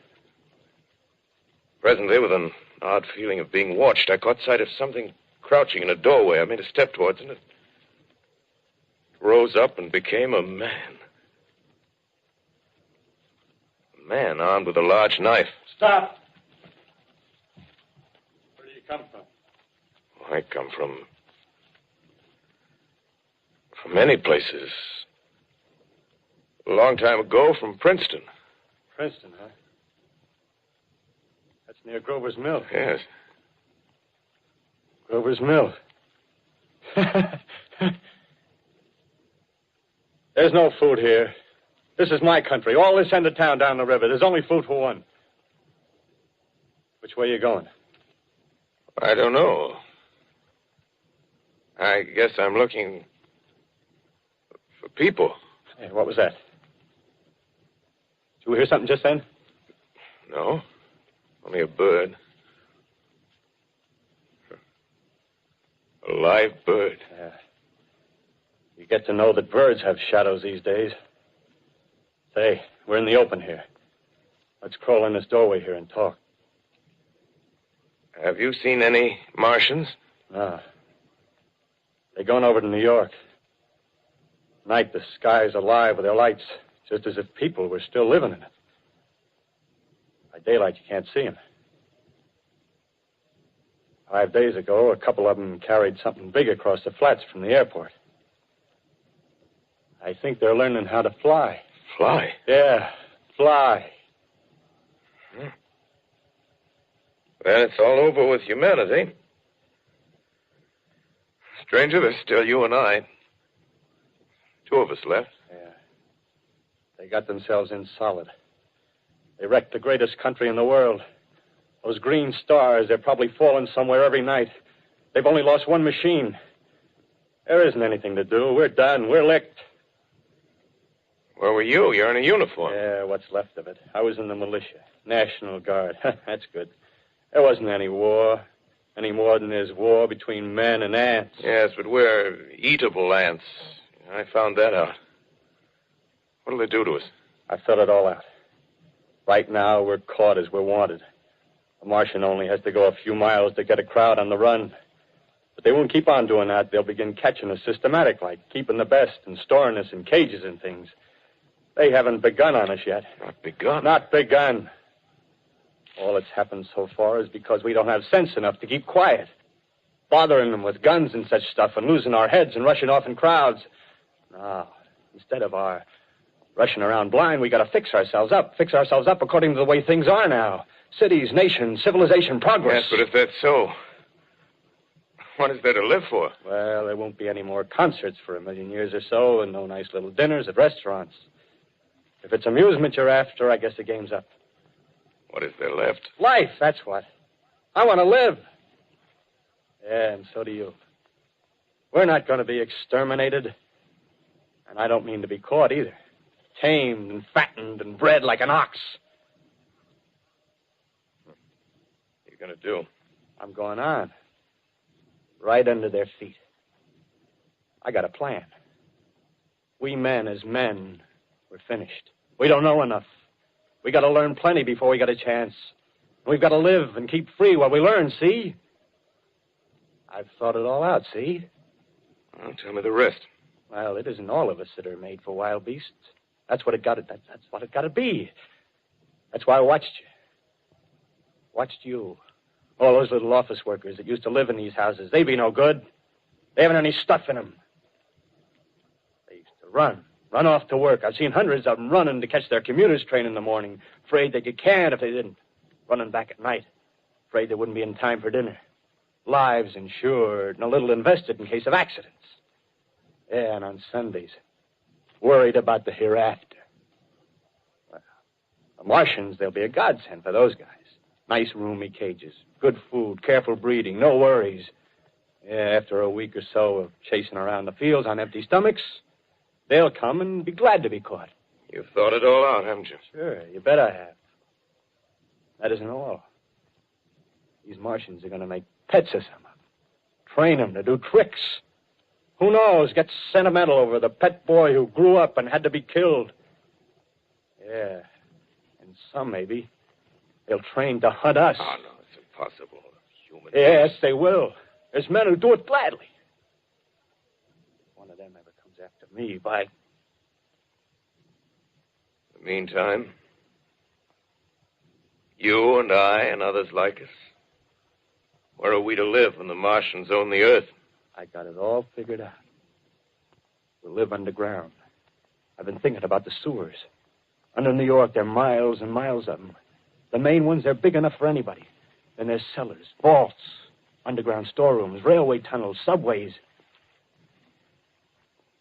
Presently, with an odd feeling of being watched, I caught sight of something crouching in a doorway. I made a step towards it, and it rose up and became a man. A man armed with a large knife. Stop! Where do you come from? I come from many places. A long time ago, from Princeton. Princeton, huh? That's near Grover's Mill. Yes. Grover's Mill. There's no food here. This is my country. All this end of town down the river. There's only food for one. Which way are you going? I don't know. I guess I'm looking for people. Hey, what was that? Did you hear something just then? No. Only a bird. A live bird. Yeah. You get to know that birds have shadows these days. Say, we're in the open here. Let's crawl in this doorway here and talk. Have you seen any Martians? No. They're going over to New York. Night, the sky's alive with their lights, just as if people were still living in it. By daylight, you can't see them. 5 days ago, a couple of them carried something big across the flats from the airport. I think they're learning how to fly. Fly? Yeah, fly. Then it's all over with humanity. Stranger, there's still you and I. 2 of us left. Yeah. They got themselves in solid. They wrecked the greatest country in the world. Those green stars, they're probably falling somewhere every night. They've only lost one machine. There isn't anything to do. We're done. We're licked. Where were you? You're in a uniform. Yeah, what's left of it. I was in the militia. National Guard. That's good. There wasn't any war. Any more than there's war between men and ants. Yes, but we're eatable ants. I found that out. What'll they do to us? I thought it all out. Right now, we're caught as we're wanted. A Martian only has to go a few miles to get a crowd on the run. But they won't keep on doing that. They'll begin catching us systematic, like keeping the best and storing us in cages and things. They haven't begun on us yet. Not begun? Not begun. All that's happened so far is because we don't have sense enough to keep quiet. Bothering them with guns and such stuff and losing our heads and rushing off in crowds. No, instead of our rushing around blind, we got to fix ourselves up. Fix ourselves up according to the way things are now. Cities, nations, civilization, progress. Yes, but if that's so, what is there to live for? Well, there won't be any more concerts for 1 million years or so, and no nice little dinners at restaurants. If it's amusement you're after, I guess the game's up. What is there left? Life, that's what. I want to live. Yeah, and so do you. We're not going to be exterminated. And I don't mean to be caught either. Tamed and fattened and bred like an ox. What are you going to do? I'm going on. Right under their feet. I got a plan. We men as men, we're finished. We don't know enough. We got to learn plenty before we got a chance. We've got to live and keep free while we learn, see? I've thought it all out, see? Well, tell me the rest. Well, it isn't all of us that are made for wild beasts. That's what it got to. That's what it got to be. That's why I watched you. Watched you. All those little office workers that used to live in these houses. They be no good. They haven't any stuff in them. They used to run. Run off to work. I've seen hundreds of them running to catch their commuter's train in the morning, afraid they'd get canned if they didn't. Running back at night, afraid they wouldn't be in time for dinner. Lives insured and a little invested in case of accidents. Yeah, and on Sundays, worried about the hereafter. Well, the Martians, they'll be a godsend for those guys. Nice roomy cages, good food, careful breeding, no worries. Yeah, after a week or so of chasing around the fields on empty stomachs, they'll come and be glad to be caught. You've thought it all out, haven't you? Sure, you bet I have. That isn't all. These Martians are going to make pets of some of them. Train them to do tricks. Who knows, get sentimental over the pet boy who grew up and had to be killed. Yeah, and some maybe, they'll train to hunt us. Oh, no, it's impossible. Yes, they will. There's men who do it gladly. If one of them ever comes after me, by... In the meantime, you and I and others like us, where are we to live when the Martians own the Earth? I got it all figured out. We'll live underground. I've been thinking about the sewers. Under New York, there are miles and miles of them. The main ones, they're big enough for anybody. Then there's cellars, vaults, underground storerooms, railway tunnels, subways.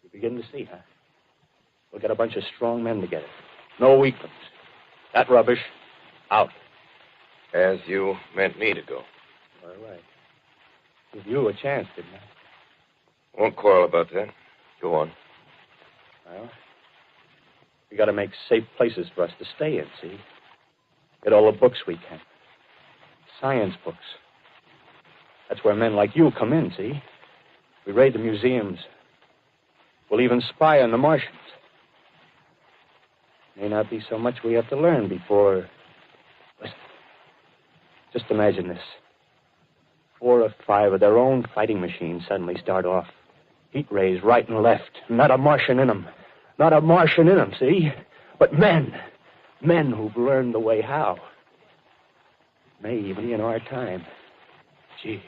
You begin to see, huh? We'll get a bunch of strong men together. No weaklings. That rubbish, out. As you meant me to go. All right. Give you a chance, didn't I? Won't quarrel about that. Go on. Well, we got to make safe places for us to stay in, see? Get all the books we can. Science books. That's where men like you come in, see? We raid the museums. We'll even spy on the Martians. May not be so much we have to learn before... Listen. Just imagine this. 4 or 5 of their own fighting machines suddenly start off. Heat rays right and left. Not a Martian in them. Not a Martian in them, see? But men. Men who've learned the way how. May even be in our time. Gee.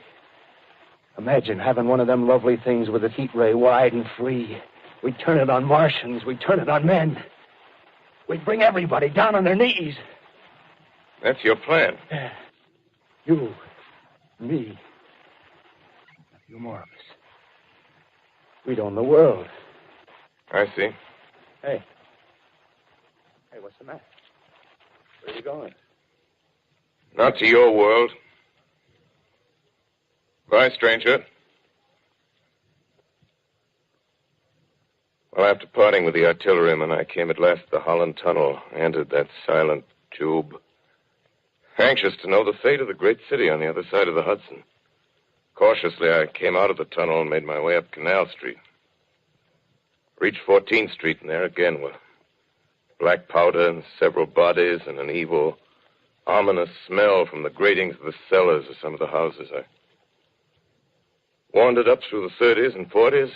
Imagine having one of them lovely things with its heat ray wide and free. We turn it on Martians. We turn it on men. We'd bring everybody down on their knees. That's your plan. You, me, a few more of us. We'd own the world. I see. Hey. Hey, what's the matter? Where are you going? Not to your world. Bye, stranger. Well, after parting with the artilleryman, I came at last to the Holland Tunnel, entered that silent tube, anxious to know the fate of the great city on the other side of the Hudson. Cautiously, I came out of the tunnel and made my way up Canal Street. Reached 14th Street, and there again were black powder and several bodies and an evil, ominous smell from the gratings of the cellars of some of the houses. I wandered up through the 30s and 40s,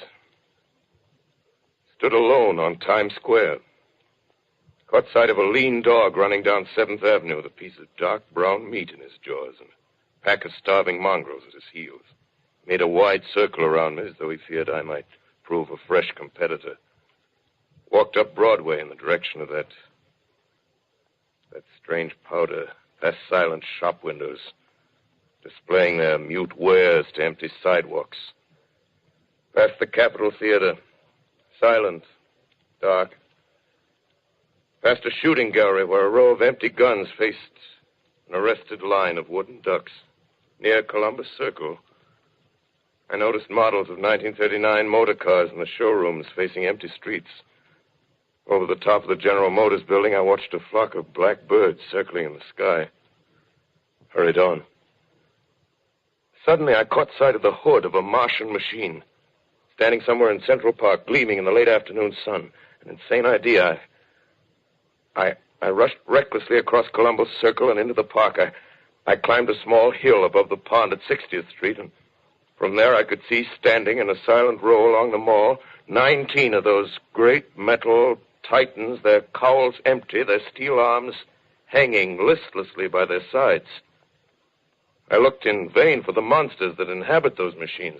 stood alone on Times Square, caught sight of a lean dog running down 7th Avenue with a piece of dark brown meat in his jaws and a pack of starving mongrels at his heels. Made a wide circle around me as though he feared I might prove a fresh competitor. Walked up Broadway in the direction of that strange powder, past silent shop windows, displaying their mute wares to empty sidewalks. Past the Capitol Theater, silent, dark. Past a shooting gallery where a row of empty guns faced an arrested line of wooden ducks. Near Columbus Circle, I noticed models of 1939 motor cars in the showrooms facing empty streets. Over the top of the General Motors building, I watched a flock of black birds circling in the sky. Hurried on. Suddenly, I caught sight of the hood of a Martian machine, standing somewhere in Central Park, gleaming in the late afternoon sun. An insane idea. I rushed recklessly across Columbus Circle and into the park. I climbed a small hill above the pond at 60th Street, and from there I could see, standing in a silent row along the mall, 19 of those great metal titans, their cowls empty, their steel arms hanging listlessly by their sides. I looked in vain for the monsters that inhabit those machines.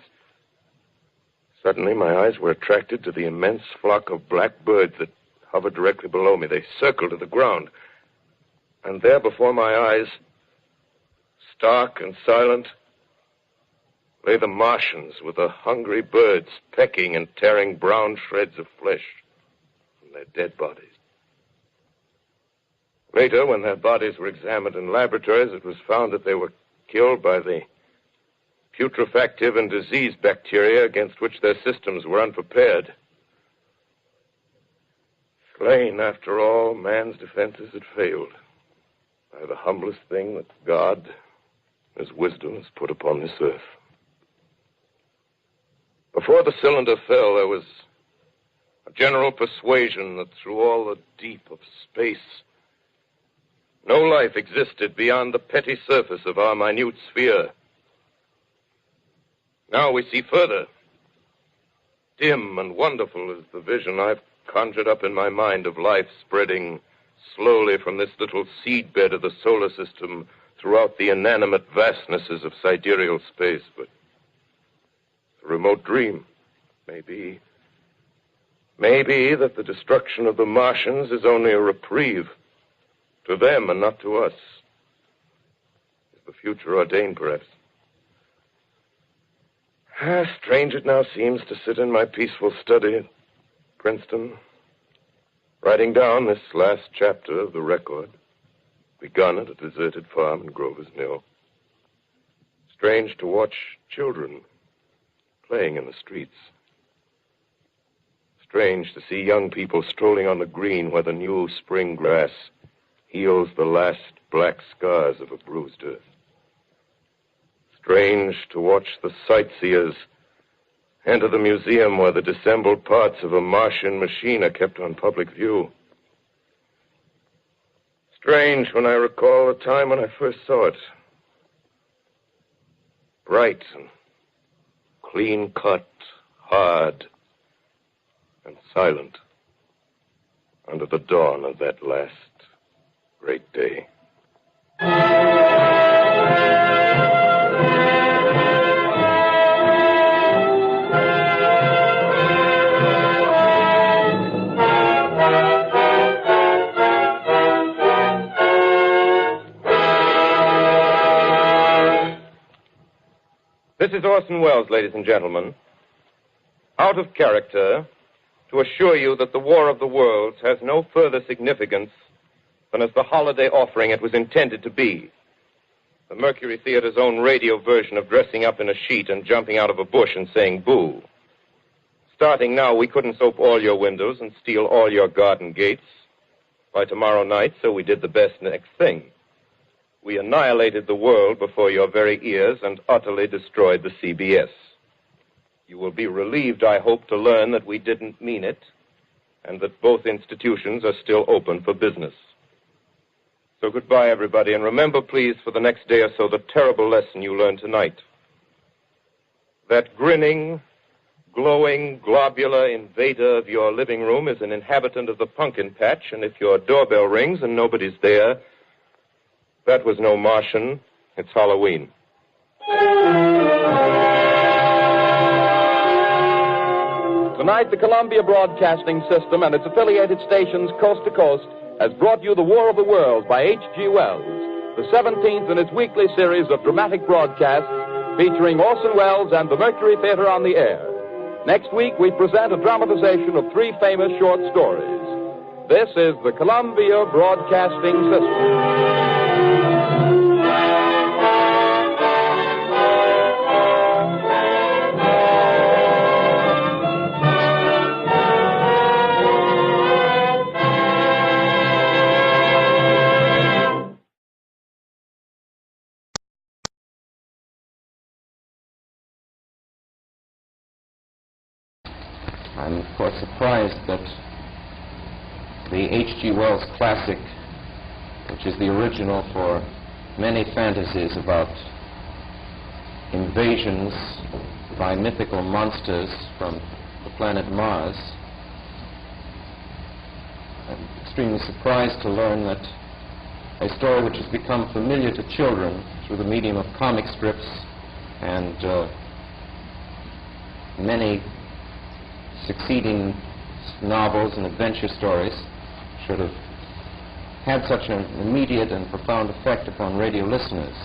Suddenly, my eyes were attracted to the immense flock of black birds that hovered directly below me. They circled to the ground. And there before my eyes, stark and silent, lay the Martians with the hungry birds pecking and tearing brown shreds of flesh from their dead bodies. Later, when their bodies were examined in laboratories, it was found that they were killed by the putrefactive and disease bacteria against which their systems were unprepared. Slain, after all, man's defenses had failed by the humblest thing that God, His wisdom, has put upon this earth. Before the cylinder fell, there was a general persuasion that through all the deep of space, no life existed beyond the petty surface of our minute sphere. Now we see further. Dim and wonderful is the vision I've conjured up in my mind of life spreading slowly from this little seedbed of the solar system throughout the inanimate vastnesses of sidereal space. But a remote dream, maybe that the destruction of the Martians is only a reprieve to them and not to us. Is the future ordained, perhaps? Strange it now seems to sit in my peaceful study at Princeton, writing down this last chapter of the record, begun at a deserted farm in Grover's Mill. Strange to watch children playing in the streets. Strange to see young people strolling on the green where the new spring grass heals the last black scars of a bruised earth. Strange to watch the sightseers enter the museum where the dissembled parts of a Martian machine are kept on public view. Strange when I recall the time when I first saw it. Bright and clean-cut, hard and silent under the dawn of that last great day. This is Orson Welles, ladies and gentlemen, out of character to assure you that the War of the Worlds has no further significance than as the holiday offering it was intended to be. The Mercury Theatre's own radio version of dressing up in a sheet and jumping out of a bush and saying boo. Starting now, we couldn't soap all your windows and steal all your garden gates. By tomorrow night, so we did the best next thing. We annihilated the world before your very ears and utterly destroyed the CBS. You will be relieved, I hope, to learn that we didn't mean it and that both institutions are still open for business. So goodbye, everybody, and remember, please, for the next day or so, the terrible lesson you learned tonight. That grinning, glowing, globular invader of your living room is an inhabitant of the pumpkin patch, and if your doorbell rings and nobody's there, that was no Martian. It's Halloween. Tonight, the Columbia Broadcasting System and its affiliated stations coast to coast has brought you The War of the Worlds by H.G. Wells, the 17th in its weekly series of dramatic broadcasts featuring Orson Welles and the Mercury Theatre on the air. Next week, we present a dramatization of 3 famous short stories. This is the Columbia Broadcasting System. I'm, of course, surprised that the H.G. Wells classic, which is the original for many fantasies about invasions by mythical monsters from the planet Mars, I'm extremely surprised to learn that a story which has become familiar to children through the medium of comic strips and many succeeding novels and adventure stories should have had such an immediate and profound effect upon radio listeners.